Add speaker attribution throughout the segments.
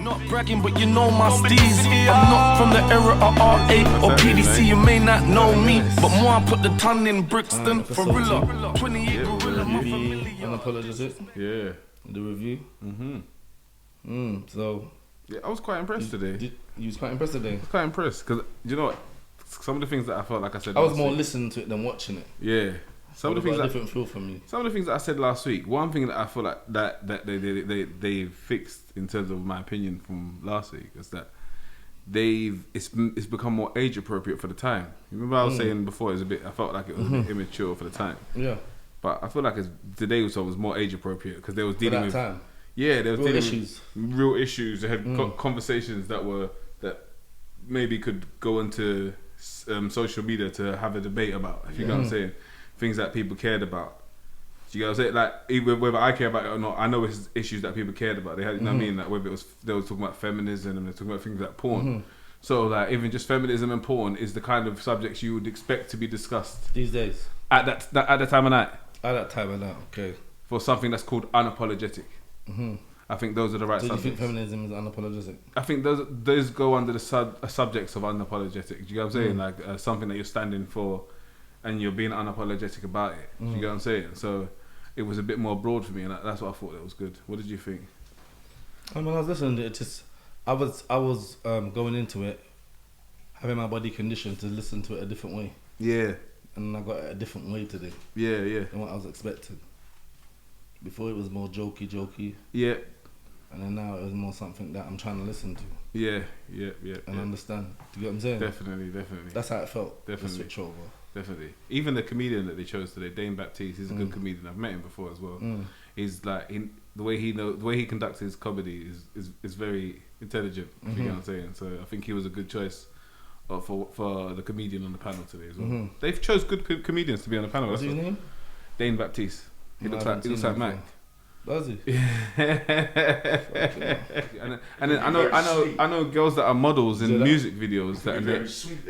Speaker 1: Not bragging, but you know my steez. I'm not from the era of R8 or PDC. You may not know me, but more I put the ton in Brixton for real. 28 gorilla,
Speaker 2: Unapologetic.
Speaker 3: Yeah.
Speaker 2: The review. So.
Speaker 3: Yeah, I was quite impressed today.
Speaker 2: You was quite impressed today?
Speaker 3: I was quite impressed because you know what? Some of the things that I felt like I said.
Speaker 2: I was more listening to it than watching it.
Speaker 3: Yeah. Some of the things
Speaker 2: different feel for me.
Speaker 3: Some of the things that I said last week. One thing that I feel like that they fixed in terms of my opinion from last week is that it's become more age appropriate for the time. You remember I was saying before I felt like it was a bit immature for the time.
Speaker 2: Yeah.
Speaker 3: But I feel like today was more age appropriate because they was dealing with
Speaker 2: time.
Speaker 3: Yeah, they was
Speaker 2: real
Speaker 3: dealing
Speaker 2: issues.
Speaker 3: with real issues. They had conversations that maybe could go into social media to have a debate about. If you know what I'm saying, things that people cared about. Do you know what I'm saying? Like either whether I care about it or not, I know it's issues that people cared about. They had, you know what I mean? Like whether they were talking about feminism and they're talking about things like porn. So like even just feminism and porn is the kind of subjects you would expect to be discussed
Speaker 2: these days
Speaker 3: at the time of night.
Speaker 2: At that time of night, okay.
Speaker 3: For something that's called unapologetic. I think those are the right subjects.
Speaker 2: Do you think feminism is unapologetic?
Speaker 3: I think those go under the subjects of unapologetic. Do you get what I'm saying? Like something that you're standing for and you're being unapologetic about it. Do you get what I'm saying? So it was a bit more broad for me and that's what I thought that was good. What did you think?
Speaker 2: When I was listening to it, I was going into it having my body conditioned to listen to it a different way.
Speaker 3: Yeah.
Speaker 2: And I got it a different way today.
Speaker 3: Yeah.
Speaker 2: Than what I was expecting. Before it was more jokey.
Speaker 3: Yeah.
Speaker 2: And then now it was more something that I'm trying to listen to.
Speaker 3: Yeah.
Speaker 2: And understand. Do you get what I'm saying?
Speaker 3: Definitely.
Speaker 2: That's how it felt.
Speaker 3: Definitely.
Speaker 2: The switch over.
Speaker 3: Definitely. Even the comedian that they chose today, Dane Baptiste, he's a good comedian. I've met him before as well. He's like the way he conducts his comedy is very intelligent. If you know what I'm saying. So I think he was a good choice for the comedian on the panel today as well. They've chose good comedians to be on the panel.
Speaker 2: What's his name?
Speaker 3: Dane Baptiste. He looks like Mac.
Speaker 2: Does he?
Speaker 3: and then I know girls that are models in music videos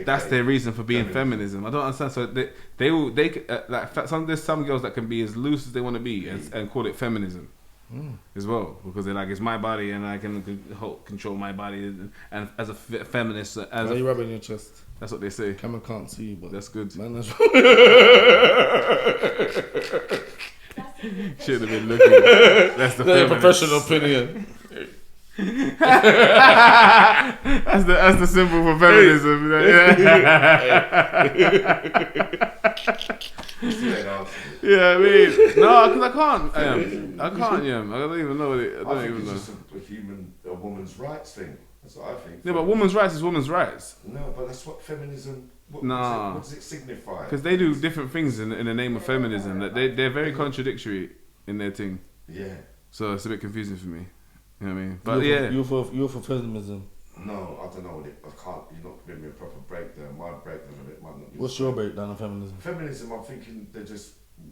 Speaker 3: that's their reason for being feminism. I don't understand. So there's some girls that can be as loose as they want to be and call it feminism as well because they're like it's my body and I can control my body and as a feminist. Why
Speaker 2: are you rubbing your chest?
Speaker 3: That's what they say.
Speaker 2: Camera can't see you, but
Speaker 3: that's good.
Speaker 2: Man, that's
Speaker 3: should have been looking. That's the
Speaker 2: professional opinion.
Speaker 3: that's the symbol for feminism. Yeah, I mean, no, because I can't. I can't. Yeah, I don't even know. I don't even know.
Speaker 4: It's just a woman's rights thing. That's what I think.
Speaker 3: Yeah, but women's rights is women's rights.
Speaker 4: No, but that's what feminism. What does it signify?
Speaker 3: Because they do different things in the name of feminism. That they're very contradictory in their thing.
Speaker 4: Yeah.
Speaker 3: So it's a bit confusing for me. You know what I mean?
Speaker 2: But you're for feminism.
Speaker 4: No, I don't know what I can't. You're not giving me a proper breakdown. My breakdown of it might not be.
Speaker 2: What's your breakdown of feminism?
Speaker 4: Feminism, I'm thinking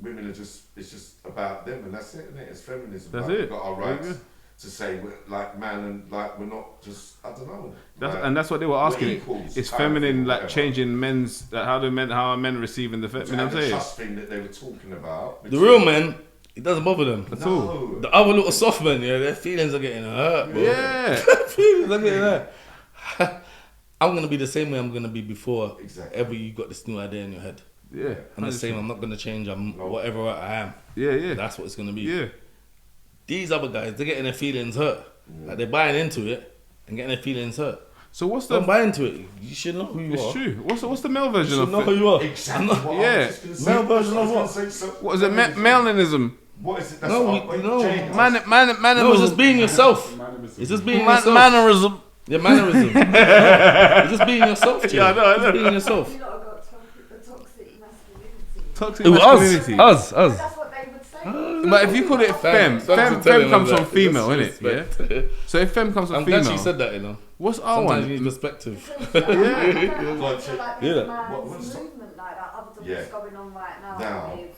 Speaker 4: women are just. It's just about them, and that's it, isn't it? It's feminism.
Speaker 3: That's
Speaker 4: like,
Speaker 3: it.
Speaker 4: We've got our rights to say we're like man and like we're not just. I don't know.
Speaker 3: That's what they were asking.
Speaker 4: Equals,
Speaker 3: it's feminine, like changing men's. How are men receiving the? You know what I'm saying?
Speaker 4: The trust thing that they were talking about.
Speaker 2: The real men. It doesn't bother them
Speaker 3: at all.
Speaker 2: The other little soft men, their feelings are getting hurt, bro.
Speaker 3: Yeah.
Speaker 2: Feelings are getting hurt. I'm gonna be the same way I'm gonna be before.
Speaker 4: Exactly.
Speaker 2: Ever you got this new idea in your head.
Speaker 3: Yeah.
Speaker 2: I'm the same. I'm not gonna change. I'm whatever I am.
Speaker 3: Yeah.
Speaker 2: That's what it's gonna be.
Speaker 3: Yeah.
Speaker 2: These other guys, they're getting their feelings hurt. Like they're buying into it and getting their feelings hurt.
Speaker 3: So what's the?
Speaker 2: Don't buy into it. You should know who you are.
Speaker 3: It's true. What's the male version of?
Speaker 2: You should know who you are.
Speaker 4: Exactly.
Speaker 2: Male version of what?
Speaker 3: What is it? Malenism.
Speaker 4: What is it?
Speaker 2: Man,
Speaker 3: it's
Speaker 2: just being yourself. It's just being yourself.
Speaker 3: Mannerism.
Speaker 2: Yeah, mannerism. You're just being yourself, Jay.
Speaker 3: Yeah, I know.
Speaker 2: Just being yourself.
Speaker 5: You lot have got toxic masculinity.
Speaker 3: Toxic
Speaker 2: masculinity. Us.
Speaker 5: That's what they would say.
Speaker 3: But if you call it femme comes from female, innit? Yeah. So if femme comes from
Speaker 2: I'm
Speaker 3: female,
Speaker 2: glad she said that, you know.
Speaker 3: What's our
Speaker 2: Sometimes
Speaker 3: one?
Speaker 2: you need perspective.
Speaker 5: What's
Speaker 4: Yeah.
Speaker 5: movement like that other than what's going on right now with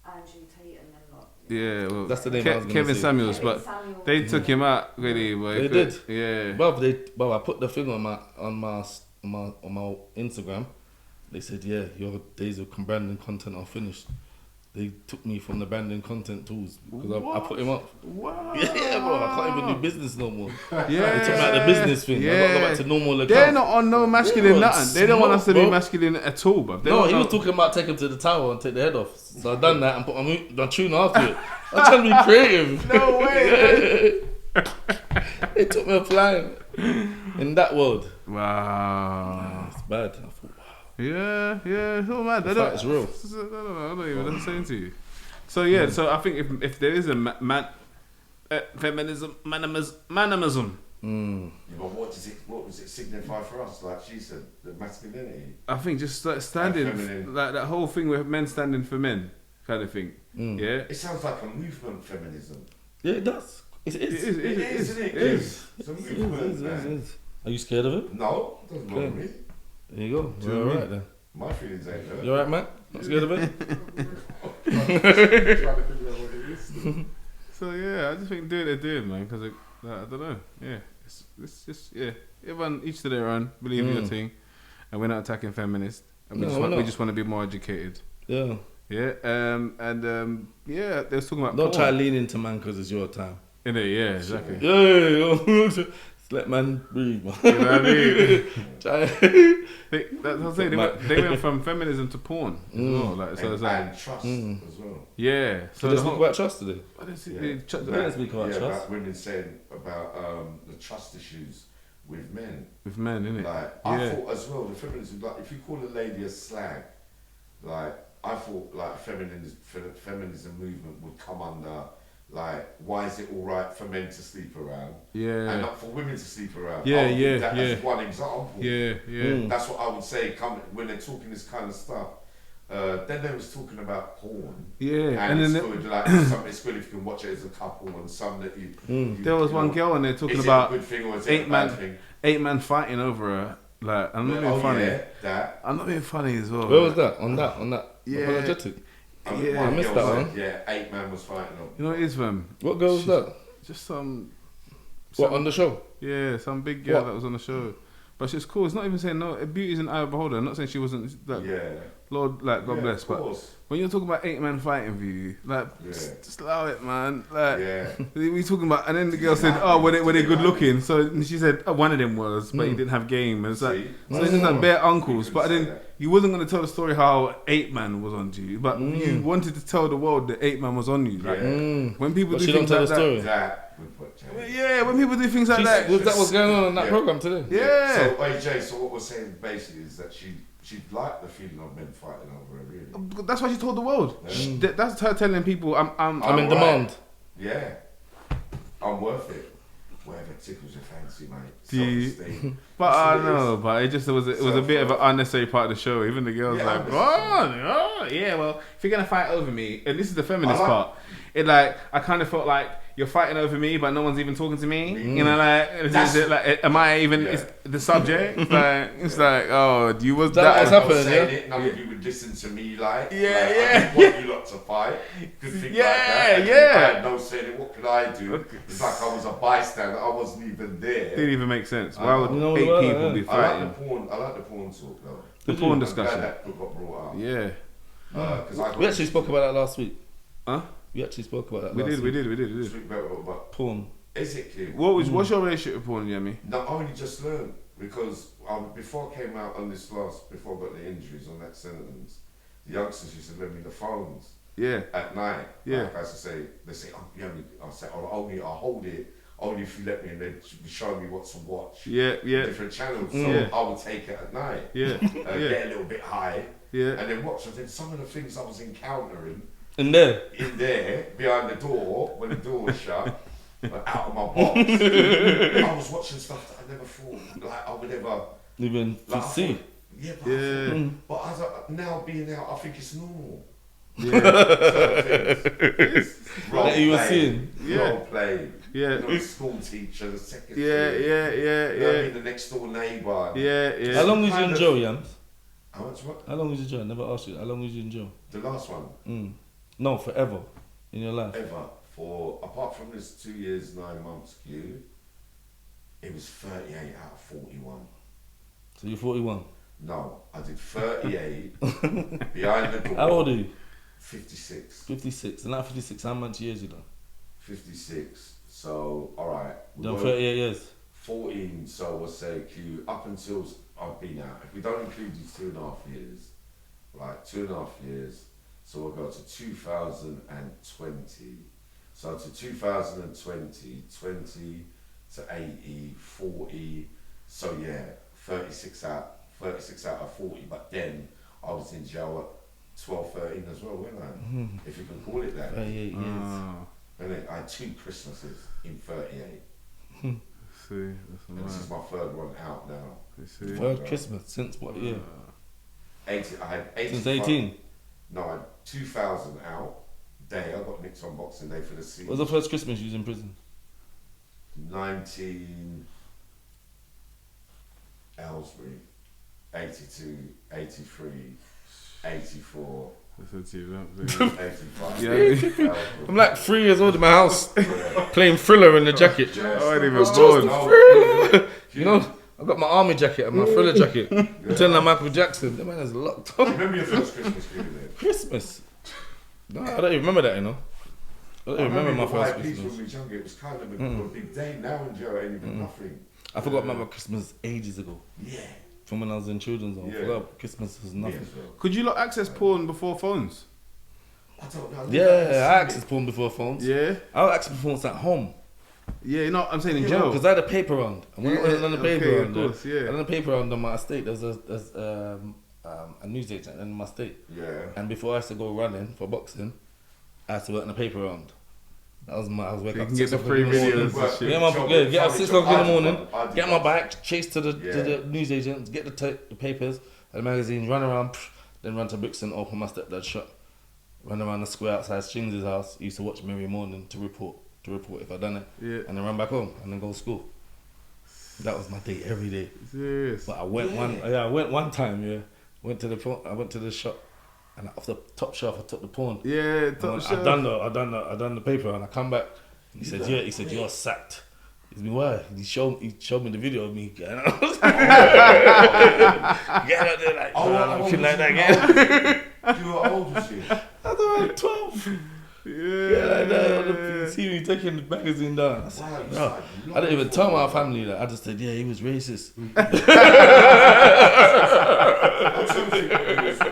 Speaker 5: Andrew Tate and them lot.
Speaker 3: Yeah, well,
Speaker 2: that's the name I was gonna
Speaker 3: Kevin
Speaker 2: say.
Speaker 3: Samuels, but they took him out really.
Speaker 2: They did.
Speaker 3: Yeah.
Speaker 2: Well, I put the thing on my Instagram. They said, yeah, your days of branding content are finished. they took me from the branding content tools because I put him up.
Speaker 3: Wow.
Speaker 2: Yeah, bro, I can't even do business no more.
Speaker 3: Yeah.
Speaker 2: They took me out the business thing. I got to go back to normal accounts.
Speaker 3: They're not on no masculine
Speaker 2: Yeah,
Speaker 3: nothing. They don't want us to
Speaker 2: bro.
Speaker 3: be masculine at all, bro. They
Speaker 2: No,
Speaker 3: don't
Speaker 2: he
Speaker 3: know-
Speaker 2: was talking about taking him to the tower and take the head off. So I done that and put my tune after it. I'm trying to be creative.
Speaker 3: No way.
Speaker 2: They took me flying in that world.
Speaker 3: Wow.
Speaker 2: It's bad. I thought, wow.
Speaker 3: Yeah, it's all mad.
Speaker 2: The fight is real.
Speaker 3: I don't even know what I'm saying to you. So yeah, so I think if there is a feminism, manimism.
Speaker 4: Yeah, but what does it signify for us? Like she said, the masculinity.
Speaker 3: I think just like standing, like that whole thing with men standing for men, kind of thing. Yeah.
Speaker 4: It sounds like a movement, feminism.
Speaker 2: Yeah, it does. It is.
Speaker 4: It is, isn't it? It is. It's a movement, man.
Speaker 2: Are you scared of it?
Speaker 4: No, it doesn't bother me.
Speaker 2: There you go. You're alright then.
Speaker 4: My feelings ain't hurt.
Speaker 2: You alright, Matt? Not scared of it?
Speaker 6: Trying to figure out what it is.
Speaker 3: So yeah, I just think do what they're doing, man. Because I don't know. Yeah, it's just everyone each to their own. Believe in your thing, and we're not attacking feminists. And we just want to be more educated.
Speaker 2: Yeah.
Speaker 3: Yeah. Yeah. They was talking about.
Speaker 2: Don't
Speaker 3: porn.
Speaker 2: try to lean into man because it's your time.
Speaker 3: Innit? Yeah. Exactly.
Speaker 2: Yeah. Just let man breathe, man.
Speaker 3: You know what I mean?
Speaker 2: Try.
Speaker 3: That's what I'm saying. They went from feminism to porn as well. Like, so it's like,
Speaker 4: And trust as well.
Speaker 3: yeah.
Speaker 2: So let's talk about trust today.
Speaker 3: Let's
Speaker 2: speak about trust.
Speaker 4: About women saying about the trust issues with men.
Speaker 3: with men, innit?
Speaker 4: Like I thought as well, the feminism. Like if you call a lady a slag, like I thought, like feminism movement would come under. Like, why is it all right for men to sleep around?
Speaker 3: Yeah.
Speaker 4: And not for women to sleep around?
Speaker 3: Yeah,
Speaker 4: I would
Speaker 3: yeah,
Speaker 4: use that
Speaker 3: yeah.
Speaker 4: as one example.
Speaker 3: Yeah.
Speaker 4: That's what I would say when they're talking this kind of stuff. Then they was talking about porn.
Speaker 3: Yeah.
Speaker 4: And it's
Speaker 3: then
Speaker 4: good, like some it's good if you can watch it as a couple, and some that you
Speaker 3: there was one girl and they're talking
Speaker 4: is
Speaker 3: about
Speaker 4: it a good thing or is it a bad thing?
Speaker 3: 8 man fighting over her. Like, I'm not being
Speaker 4: Oh
Speaker 3: funny.
Speaker 4: yeah, that.
Speaker 3: I'm not being funny as well.
Speaker 2: Where was that? On that?
Speaker 3: Yeah.
Speaker 2: Apologetic.
Speaker 3: Yeah,
Speaker 4: One
Speaker 2: I missed
Speaker 4: girl
Speaker 2: that
Speaker 4: said,
Speaker 2: one.
Speaker 4: Yeah, 8 man was fighting them.
Speaker 3: You know what it is, fam?
Speaker 2: What girl was that?
Speaker 3: Just some
Speaker 2: What, on the show?
Speaker 3: yeah, some big girl
Speaker 2: What?
Speaker 3: that was on the show. But she's cool. It's not even saying no. Beauty's an eye of a beholder. I'm not saying she wasn't. Like,
Speaker 4: Yeah.
Speaker 3: Lord, like God
Speaker 4: Yeah,
Speaker 3: bless.
Speaker 4: of
Speaker 3: But
Speaker 4: course.
Speaker 3: when you're talking about 8 man fighting for you, like
Speaker 4: Yeah.
Speaker 3: just allow it, man. Like
Speaker 4: Yeah.
Speaker 3: we talking about, and then the girl said, "Oh, were they good looking?" So she said, "Oh, one of them was, but he didn't have game." And it's like,
Speaker 4: See?
Speaker 3: so it's just like bare uncles.
Speaker 4: You
Speaker 3: But
Speaker 4: couldn't
Speaker 3: then
Speaker 4: say that.
Speaker 3: you wasn't gonna tell the story how 8 man was on you, but you wanted to tell the world that 8 man was on you. Like
Speaker 4: Yeah.
Speaker 3: when people
Speaker 2: But
Speaker 3: do
Speaker 2: she don't
Speaker 3: things
Speaker 2: tell
Speaker 3: like
Speaker 2: the story.
Speaker 3: that.
Speaker 4: That would put
Speaker 3: Yeah, when people do things like that.
Speaker 2: Was that what's going on that
Speaker 4: Yeah.
Speaker 2: program today?
Speaker 3: Yeah.
Speaker 4: So AJ, so what we're saying basically is that she liked the feeling of men fighting over her, really.
Speaker 3: That's why she told the world.
Speaker 4: Yeah.
Speaker 3: That's her telling people, I'm
Speaker 2: I'm in
Speaker 4: Alright.
Speaker 2: demand.
Speaker 4: Yeah. I'm worth it. Whatever tickles your fancy, mate.
Speaker 3: Do you-
Speaker 4: Self-esteem.
Speaker 3: But I
Speaker 4: That's what it
Speaker 3: know,
Speaker 4: is.
Speaker 3: but it was a bit of an unnecessary part of the show. Even the girls
Speaker 4: Yeah,
Speaker 3: like,
Speaker 4: unnecessary.
Speaker 3: oh, yeah, well, if you're gonna fight over me, and this is the feminist
Speaker 4: I like-
Speaker 3: part, I kind of felt like you're fighting over me, but no one's even talking to me. You know,
Speaker 4: That's-
Speaker 3: is it like, am I even
Speaker 4: Yeah.
Speaker 3: is the subject? Like, it's like, oh, you was
Speaker 2: That
Speaker 3: that?
Speaker 2: what's
Speaker 4: I was
Speaker 2: happened,
Speaker 4: saying
Speaker 2: yeah?
Speaker 4: it, none of you would listen to me, like.
Speaker 3: Yeah,
Speaker 4: like,
Speaker 3: yeah.
Speaker 4: I didn't want you lot to fight. Good thing
Speaker 3: Yeah,
Speaker 4: like that. And
Speaker 3: yeah.
Speaker 4: I had no saying, what could I do? It's like I was a bystander, I wasn't even there.
Speaker 3: Didn't even make sense. Why would
Speaker 2: You know
Speaker 3: 8
Speaker 2: what,
Speaker 3: people
Speaker 2: yeah.
Speaker 3: be
Speaker 4: I like
Speaker 3: fighting?
Speaker 4: the porn talk though.
Speaker 3: The porn
Speaker 4: I'm
Speaker 3: discussion.
Speaker 4: glad that got brought up.
Speaker 3: Yeah.
Speaker 4: Because
Speaker 2: We actually spoke about that last week.
Speaker 3: Huh?
Speaker 2: We actually spoke about that
Speaker 3: We
Speaker 2: last
Speaker 3: did.
Speaker 2: week.
Speaker 4: speak about it, but
Speaker 2: Porn.
Speaker 4: basically,
Speaker 3: What's your relationship with porn, Yemi?
Speaker 4: no, I only just learned because before I came out on this before I got the injuries on that sentence, the youngsters used to lend me the phones
Speaker 3: Yeah.
Speaker 4: at night.
Speaker 3: Yeah.
Speaker 4: Like I used to say, they say, oh, Yemi, I'll say, I'll hold it only if you let me, and they'd be showing me what to watch.
Speaker 3: Yeah.
Speaker 4: Different channels, so
Speaker 3: Yeah.
Speaker 4: I would take it at night.
Speaker 3: Yeah.
Speaker 4: Get
Speaker 3: Yeah.
Speaker 4: a little bit high,
Speaker 3: Yeah.
Speaker 4: and then watch. And then some of the things I was encountering
Speaker 2: In there.
Speaker 4: in there behind the door when the door was shut, out of my box. I was watching stuff that I never thought like I would ever
Speaker 2: Even
Speaker 4: like,
Speaker 2: to
Speaker 4: I
Speaker 2: see.
Speaker 4: thought- yeah, but,
Speaker 3: Yeah.
Speaker 4: but as now being out, I think it's normal.
Speaker 3: Yeah.
Speaker 4: Role
Speaker 2: That you were
Speaker 4: play,
Speaker 2: seeing.
Speaker 3: Yeah.
Speaker 4: role play.
Speaker 3: Yeah.
Speaker 4: You know, the school teacher, the secretary.
Speaker 3: Yeah.
Speaker 4: You know what I mean, the next door neighbour.
Speaker 3: Yeah.
Speaker 2: How long was you in
Speaker 4: Kind of-
Speaker 2: jail, Yams?
Speaker 4: How much? What?
Speaker 2: How long was you in jail? I never asked you. How long was you in jail?
Speaker 4: The last one
Speaker 2: No, forever. In your life.
Speaker 4: ever for apart from this 2 years 9 months Q, it was 38 out of 41.
Speaker 2: So you're 41.
Speaker 4: No, I did 38 behind the door.
Speaker 2: How old are you?
Speaker 4: 56.
Speaker 2: 56. And now 56, how much years you done?
Speaker 4: 56. So, alright.
Speaker 2: Done 38 years.
Speaker 4: 14, so we'll say up until I've been out. If we don't include these 2.5 years, right, 2.5 years, so we'll go to 2020. So to 2020, 20 to 80, 40, so yeah, 36 out of 40, but then I was in jail at 12, 13 as well, wasn't I? If you can call it that.
Speaker 2: 38 years.
Speaker 4: And I had 2 Christmases in 38.
Speaker 3: See, that's
Speaker 4: and this is my 3rd one out now.
Speaker 2: Third Christmas, since what year?
Speaker 4: 80, I had 80.
Speaker 2: Since 18?
Speaker 4: No, I had 2000 out. Day, I got nicked on Boxing Day for the season.
Speaker 2: What was the first Christmas you was in prison?
Speaker 4: 19 Aylesbury, 82, 83, 84, 85.
Speaker 3: Yeah.
Speaker 2: I'm like 3 years old in my house, playing Thriller in the jacket.
Speaker 3: I ain't even born.
Speaker 2: You know, I got my army jacket and my Thriller jacket. Pretending I'm Michael Jackson. The man is locked up.
Speaker 4: Remember your first Christmas period then?
Speaker 2: Christmas? No, I don't even remember that, you know. I don't even remember my first Christmas.
Speaker 4: When we were younger, it was kind of a big day. Now in jail, it ain't even nothing.
Speaker 2: I forgot about my Christmas ages ago.
Speaker 4: Yeah.
Speaker 2: From when I was in children's home. I forgot Christmas was nothing.
Speaker 3: Could you like access porn before phones?
Speaker 4: I don't know.
Speaker 2: Yeah, I accessed porn before phones.
Speaker 3: Yeah.
Speaker 2: I accessed porn at home.
Speaker 3: Yeah, you know what I'm saying, in jail.
Speaker 2: Because I had a paper round. And when I was on the paper round,
Speaker 3: of course,
Speaker 2: I done a paper round on my estate. There was a news agent in my estate.
Speaker 4: Yeah.
Speaker 2: And before I used to go running for boxing, I had to work in a paper round. That was I was waking up 6 o'clock in the morning. Get up 6 o'clock in the morning, get on my bike, chase to the news agent, get the papers and the magazines, run around, then run to Brixton, open my stepdad's shop, run around the square outside Strings' house. Used to watch him every morning to report if I done it, and then run back home and then go to school. That was my day every day.
Speaker 3: Serious.
Speaker 2: But I went one time. I went to the shop. And off the top shelf, I took the porn.
Speaker 3: Yeah, top shelf.
Speaker 2: I done the paper, and I come back. And he said, "Yeah." He said, "You're sacked." He said, "Why?" He showed me the video of me getting out. Getting out there like, looking like that again.
Speaker 4: You were old as you.
Speaker 2: I was like 12. Yeah, like that. You see me taking the magazine down. I said, no. I didn't even tell my family that. I just said, "Yeah, he was racist."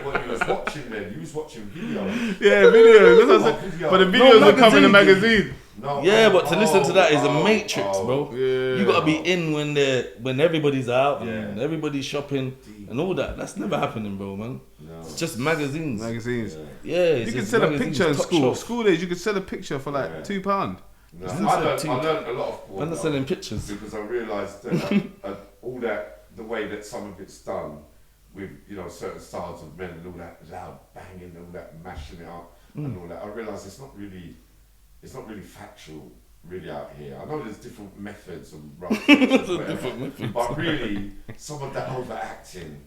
Speaker 4: When you was watching then, you was watching videos.
Speaker 3: Yeah, videos. That's what I said. But the videos will come in the magazine.
Speaker 4: No,
Speaker 2: but to listen to that is a matrix, bro.
Speaker 3: Yeah.
Speaker 2: You gotta be in when everybody's out and everybody's shopping and all that. That's never happening, bro, man. No. It's just magazines. Yeah.
Speaker 3: You can sell a picture in school. School days, you could sell a picture for like £2.
Speaker 4: No. I learned a lot of porn.
Speaker 2: I'm not selling pictures
Speaker 4: because I realised that all that, the way that some of it's done with certain styles of men and all that loud banging and all that mashing it up and all that. I realised it's not really factual really out here. I know there's different methods and but really some of that overacting,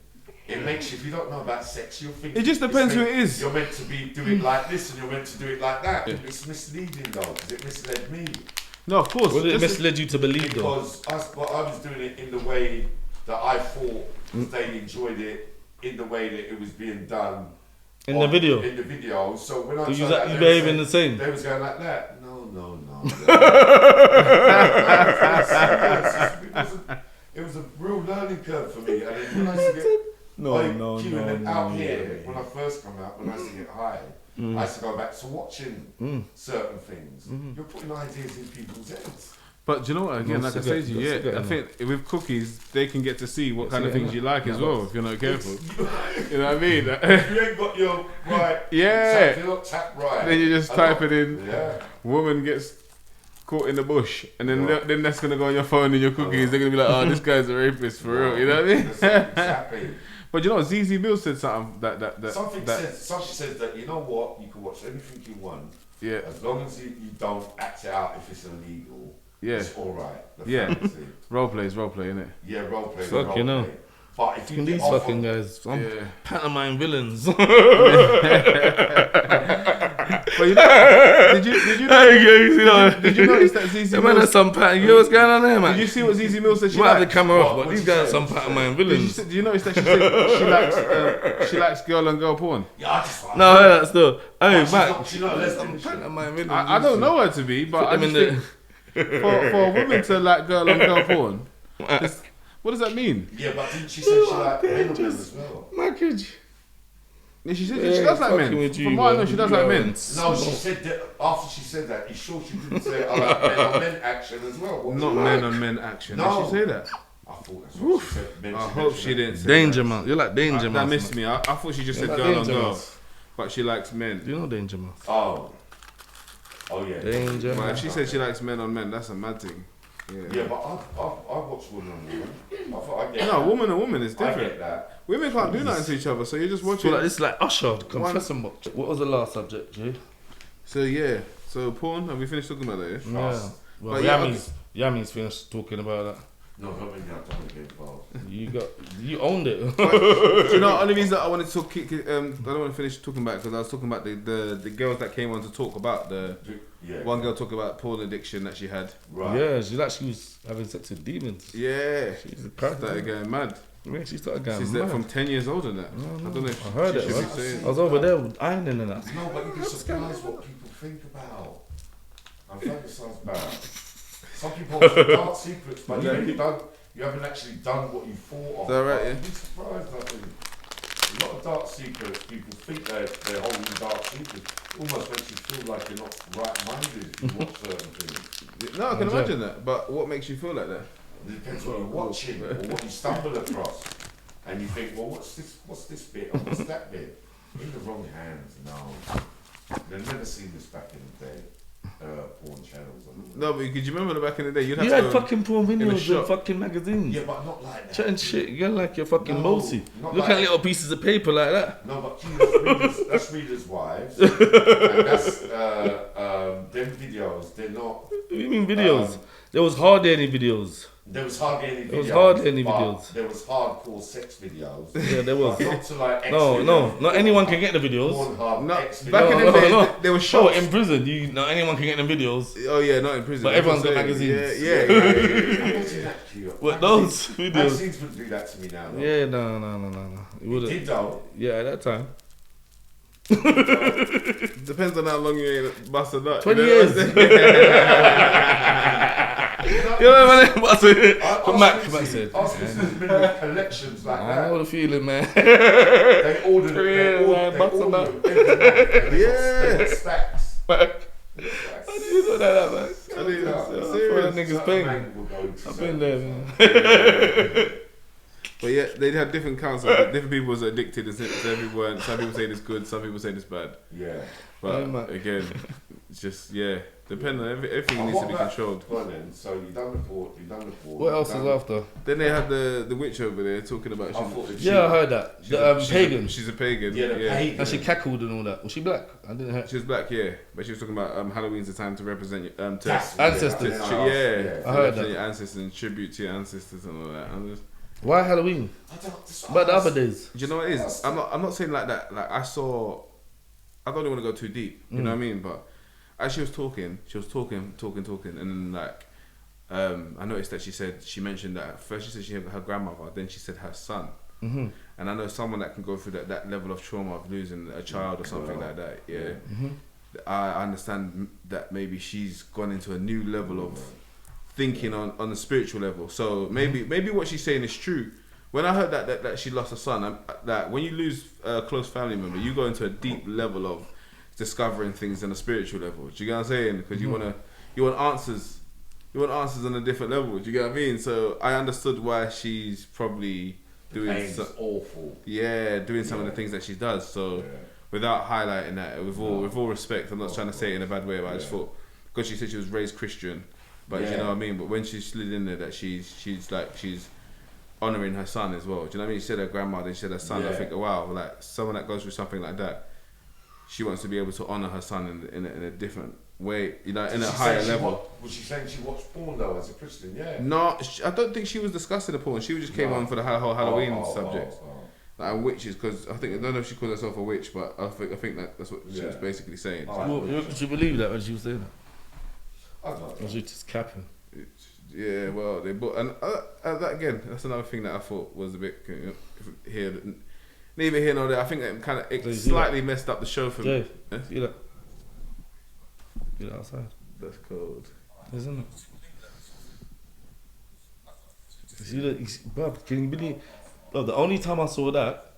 Speaker 4: it makes you, if you don't know about sex, you'll think
Speaker 3: it just depends who it is.
Speaker 4: You're meant to be doing like this and you're meant to do it like that. It's misleading though, because it misled me.
Speaker 3: No, of course.
Speaker 2: What did it misled you to believe though?
Speaker 4: Because I was doing it in the way that I thought they enjoyed it, in the way that it was being done.
Speaker 2: In the video?
Speaker 4: In the video. So when I
Speaker 2: you behaving the same?
Speaker 4: They was going like that. No. It was a real learning curve for me. And then when I used to get out here, when I first come out, when I used to get high, I used to go back to watching certain things. You're putting ideas in people's heads.
Speaker 3: But do you know what? Again, like I said to you, I think with cookies, they can get to see what kind of things you like as well if you're not careful. You know what I mean?
Speaker 4: If you ain't got your right,
Speaker 3: you're
Speaker 4: not tapped right,
Speaker 3: then you just type it in. Woman gets caught in the bush, and then that's gonna go on your phone and your cookies. They're gonna be like, "Oh, this guy's a rapist for real." You know what I mean?
Speaker 4: Exactly.
Speaker 3: But you know, ZZ Bill said something
Speaker 4: something says that you know what, you can watch anything you want.
Speaker 3: Yeah.
Speaker 4: As long as you don't act it out if it's illegal.
Speaker 3: Yeah.
Speaker 4: It's alright.
Speaker 3: Role play, innit?
Speaker 4: Yeah, role play.
Speaker 2: Fuck, you know.
Speaker 4: But if you
Speaker 2: these fucking guys, some pantomime villains.
Speaker 3: Did you notice that ZZ
Speaker 2: The man
Speaker 3: Mills?
Speaker 2: has some pattern. You know what's going on there, man?
Speaker 3: Did you see what ZZ Mills said? She
Speaker 2: might have the
Speaker 3: likes?
Speaker 2: camera off,
Speaker 4: What
Speaker 2: but these
Speaker 4: you
Speaker 2: guys
Speaker 4: say?
Speaker 2: are some pattern man
Speaker 3: Did
Speaker 2: villains.
Speaker 3: you notice that she said she likes girl on girl porn?
Speaker 4: Yeah, I just like
Speaker 2: No, I heard that still. Hey,
Speaker 4: she's
Speaker 2: Mac.
Speaker 4: not- she's not lesbian,
Speaker 2: Some
Speaker 4: is she?
Speaker 2: pattern man villains.
Speaker 3: I don't know her to be, but I
Speaker 2: Put them
Speaker 3: just
Speaker 2: in
Speaker 3: think for a woman to like girl on girl porn, what does that mean?
Speaker 4: Yeah, but didn't she say she liked men as well?
Speaker 2: Mackage.
Speaker 3: Yeah, she said
Speaker 2: Yeah,
Speaker 3: she does like
Speaker 2: fucking
Speaker 3: men.
Speaker 2: with you,
Speaker 3: From what I know,
Speaker 2: man.
Speaker 3: she does
Speaker 2: You
Speaker 3: like
Speaker 2: are
Speaker 3: men.
Speaker 4: No, she said that after she said that, you sure she didn't say I like men on men action as well? What
Speaker 3: Not
Speaker 4: was
Speaker 3: men
Speaker 4: that?
Speaker 3: on men action.
Speaker 4: No.
Speaker 3: Did she say that?
Speaker 4: I thought that's what she said. Men
Speaker 3: I
Speaker 4: should
Speaker 3: hope
Speaker 4: mention
Speaker 3: she
Speaker 4: it.
Speaker 3: didn't say
Speaker 2: Danger
Speaker 3: that.
Speaker 2: man. You're like Danger
Speaker 3: That
Speaker 2: man.
Speaker 3: missed me. I thought she just
Speaker 2: You're
Speaker 3: said
Speaker 2: like
Speaker 3: girl on
Speaker 2: Danger
Speaker 3: girl,
Speaker 2: Man.
Speaker 3: but she likes men.
Speaker 2: Do you know Danger man?
Speaker 4: Oh yeah.
Speaker 2: Danger
Speaker 3: But
Speaker 2: man.
Speaker 3: if she said she likes men on men, that's a mad thing.
Speaker 4: Yeah, but I watch woman on woman. I thought I get
Speaker 3: No,
Speaker 4: that.
Speaker 3: woman on woman is
Speaker 4: I
Speaker 3: different.
Speaker 4: get that.
Speaker 3: Women can't do nothing to each other, so you're just
Speaker 2: I feel
Speaker 3: watching.
Speaker 2: like this is like Usher, the confession box. What was the last subject, Jay?
Speaker 3: So porn. Have we finished talking about that? Yeah?
Speaker 2: Yeah.
Speaker 4: Trust.
Speaker 2: Well,
Speaker 3: But yeah,
Speaker 2: Yami's finished talking about
Speaker 4: No, don't make me have to get involved.
Speaker 2: that. You owned it.
Speaker 3: Do you know, only reason that I wanted to talk, I don't want to finish talking about it because I was talking about the girls that came on to talk about
Speaker 4: Yeah.
Speaker 3: one girl talked about porn addiction that she had.
Speaker 4: Right.
Speaker 2: Yeah, she was having sex with demons.
Speaker 3: Yeah,
Speaker 2: She's a crack.
Speaker 3: started getting mad.
Speaker 2: Yeah, she started going
Speaker 3: She's
Speaker 2: mad.
Speaker 3: there from 10 years old and that. I don't know if
Speaker 2: I heard
Speaker 3: she
Speaker 2: it,
Speaker 3: should
Speaker 2: man.
Speaker 3: be saying.
Speaker 2: I was over there ironing and that.
Speaker 4: No, but you'd be surprised what people think about. I'm fantasized about. Some people have dark secrets, but you haven't actually done what you thought of.
Speaker 3: Is that right, yeah?
Speaker 4: You'd be surprised, I think. A lot of dark secrets, people think they're holding dark secrets. It almost makes you feel like you're not right-minded if you watch certain things.
Speaker 3: No, I can imagine that. But what makes you feel like that?
Speaker 4: It depends what you're watching or what you stumble across. And you think, well, what's this bit or what's that bit? In the wrong hands, no. They've never seen this back in the day. Porn channels.
Speaker 3: No, but could you remember back in the day? You'd have
Speaker 2: You
Speaker 3: to
Speaker 2: had
Speaker 3: go
Speaker 2: fucking porn
Speaker 3: the
Speaker 2: videos in
Speaker 3: shop.
Speaker 2: fucking magazines.
Speaker 4: Yeah, but not like that.
Speaker 2: Chatting shit, you're like your fucking
Speaker 4: No,
Speaker 2: Mosi.
Speaker 4: not
Speaker 2: Look
Speaker 4: like
Speaker 2: at
Speaker 4: that.
Speaker 2: little pieces of paper like that.
Speaker 4: No, but that's readers' wives. And that's them videos. They're not.
Speaker 2: What do you mean videos? There was hardly any videos.
Speaker 4: There was hardly any videos.
Speaker 2: There was hardly any
Speaker 4: but
Speaker 2: videos.
Speaker 4: There was hardcore sex videos.
Speaker 2: Yeah, there was.
Speaker 4: But not to like X
Speaker 2: No,
Speaker 4: videos.
Speaker 2: not anyone can get the videos.
Speaker 4: Pornhub,
Speaker 3: No,
Speaker 4: X
Speaker 3: back in
Speaker 4: videos.
Speaker 3: the day, there were
Speaker 2: Sure,
Speaker 3: shops.
Speaker 2: in prison, not anyone can get them videos.
Speaker 3: Oh yeah, not in prison.
Speaker 2: But
Speaker 3: That's
Speaker 2: everyone's
Speaker 3: what
Speaker 2: got
Speaker 3: I'm saying.
Speaker 2: magazines.
Speaker 3: Yeah.
Speaker 4: I'm watching that cute.
Speaker 2: What those videos?
Speaker 4: Magazines wouldn't do that to me now. Though.
Speaker 2: Yeah, no. It
Speaker 4: It
Speaker 2: wouldn't.
Speaker 4: did though.
Speaker 2: Yeah, at that time.
Speaker 3: Depends on how long you ain't busted up.
Speaker 2: 20
Speaker 3: you know what I'm
Speaker 2: years.
Speaker 3: saying?
Speaker 2: You know what I mean? But Mac said.
Speaker 4: I was listening to collections like
Speaker 2: I
Speaker 4: that.
Speaker 2: know the feeling, man.
Speaker 4: They ordered
Speaker 2: Yeah, busting up.
Speaker 3: Yeah.
Speaker 4: Stacks.
Speaker 2: I didn't know that, man.
Speaker 3: I mean,
Speaker 2: For
Speaker 3: serious.
Speaker 2: that nigga's pain. I've been there, man.
Speaker 3: But yeah, they had different counts. Different people was addicted, and some people weren't. Some people say it's good, some people say it's bad.
Speaker 4: Yeah.
Speaker 3: But
Speaker 2: Yeah, man.
Speaker 3: again, it's just depending on everything needs to be controlled.
Speaker 4: Well then, so you done the port.
Speaker 2: What else is after?
Speaker 3: Then they had the witch over there talking about.
Speaker 4: I thought that
Speaker 2: Yeah, I heard that. The pagan.
Speaker 3: She's a pagan.
Speaker 4: Yeah, the pagan.
Speaker 2: And she cackled and all that. Was she black? I didn't hear.
Speaker 3: She was black, yeah, but she was talking about Halloween's the time to represent to
Speaker 4: That's-
Speaker 2: Ancestors.
Speaker 4: that's-
Speaker 3: yeah,
Speaker 2: I heard
Speaker 3: represent
Speaker 2: that.
Speaker 3: your ancestors and tribute to your ancestors and all that. I'm just,
Speaker 2: Why Halloween? But the other days.
Speaker 3: do you know what it is? I'm not saying like that. Like I don't really want to go too deep. You know what I mean? But as she was talking, and then like I noticed that she mentioned that at first she said she had her grandmother, then she said her son.
Speaker 2: Mm-hmm.
Speaker 3: And I know someone that can go through that level of trauma of losing a child or something like that. Yeah, I understand that maybe she's gone into a new level of thinking on the spiritual level. So maybe what she's saying is true. When I heard that she lost a son, that when you lose a close family member, you go into a deep level of discovering things on a spiritual level. Do you get what I'm saying? Because you want answers. You want answers on a different level. Do you get what I mean? So I understood why she's probably doing
Speaker 4: awful.
Speaker 3: Yeah, doing some of the things that she does. So without highlighting that, with all respect, I'm not trying to say it in a bad way, but I just thought because she said she was raised Christian, but you know what I mean. But when she slid in there, that she's honouring her son as well. Do you know what I mean? She said her grandma, then she said her son. I think, wow, like someone that goes through something like that, she wants to be able to honour her son in a different way, you know, in a higher level.
Speaker 4: Was she saying she watched porn though as a Christian? Yeah.
Speaker 3: No, I don't think she was discussing the porn. She just came on for the whole Halloween subject. like witches, because I don't know if she calls herself a witch, but I think that's what she was basically saying.
Speaker 2: She believed that when she was saying that.
Speaker 4: I don't know.
Speaker 2: Or was she just capping?
Speaker 3: Yeah, well, that again, that's another thing that I thought was a bit here. Neither here nor there. I think it slightly messed up the show for me.
Speaker 2: See that? See that outside?
Speaker 3: That's cold,
Speaker 2: isn't it? See that, bruv, can you believe? Oh, the only time I saw that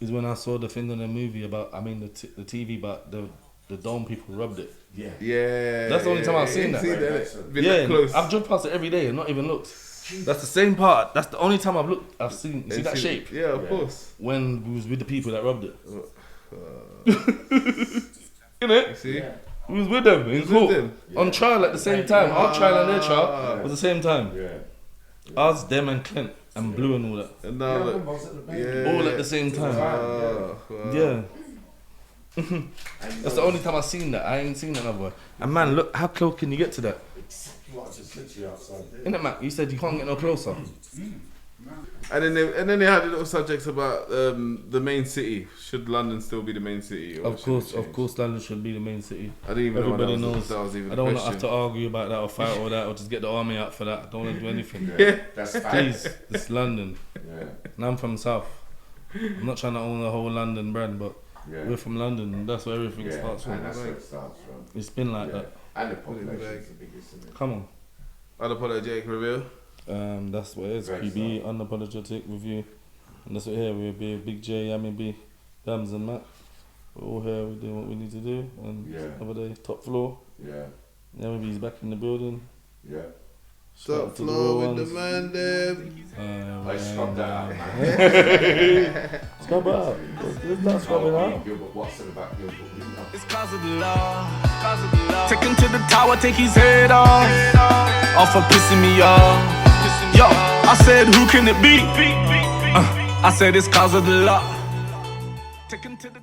Speaker 2: is when I saw the thing on the movie about, the TV about the dome people rubbed it.
Speaker 3: Yeah.
Speaker 2: That's the only time I've seen that.
Speaker 3: That close.
Speaker 2: I've driven past it every day and not even looked. That's the same part. That's the only time I've seen. See that shape?
Speaker 3: Yeah, of course.
Speaker 2: When we was with the people that rubbed it. Innit?
Speaker 3: You see?
Speaker 2: We was with them in court. On trial at the same time. Our trial and their trial was the same time. Us, them and Clint and Blue and all that.
Speaker 3: And now
Speaker 2: all at the same time. Yeah. That's the only time I've seen that. I ain't seen that other. And man, look, how close can you get to that?
Speaker 4: Just literally outside there.
Speaker 2: Innit, Mac? You said you can't get no closer.
Speaker 3: And then they had a little subject about the main city. Should London still be the main city?
Speaker 2: Of course, London should be the main city.
Speaker 3: I didn't even
Speaker 2: Everybody
Speaker 3: know
Speaker 2: knows.
Speaker 3: That was even
Speaker 2: I don't want to have to argue about that or fight or that or just get the army out for that. I don't want to do anything.
Speaker 4: That's
Speaker 2: Please, it's London.
Speaker 4: And
Speaker 2: I'm from South. I'm not trying to own the whole London brand, but we're from London and that's where everything starts from.
Speaker 4: And that's where it starts from.
Speaker 2: It's been like that.
Speaker 4: And the population's the biggest, isn't it?
Speaker 2: Come on.
Speaker 3: Unapologetic review.
Speaker 2: That's what it is. Q.B.E, Unapologetic review. And that's what here we'll be Big J, Yami B, Dams and Matt. We're all here, we're doing what we need to do. And over there, top floor. Yami B's back in the building.
Speaker 3: Top floor with the man there.
Speaker 4: I scrubbed that out, man.
Speaker 2: Scrub it out. There's not scrubbing out.
Speaker 4: What's it about your book?
Speaker 1: It's cause of the law. Take him to the tower, take his head off. All for pissing me off. Yo, I said, who can it be? I said, it's cause of the law. Take him to the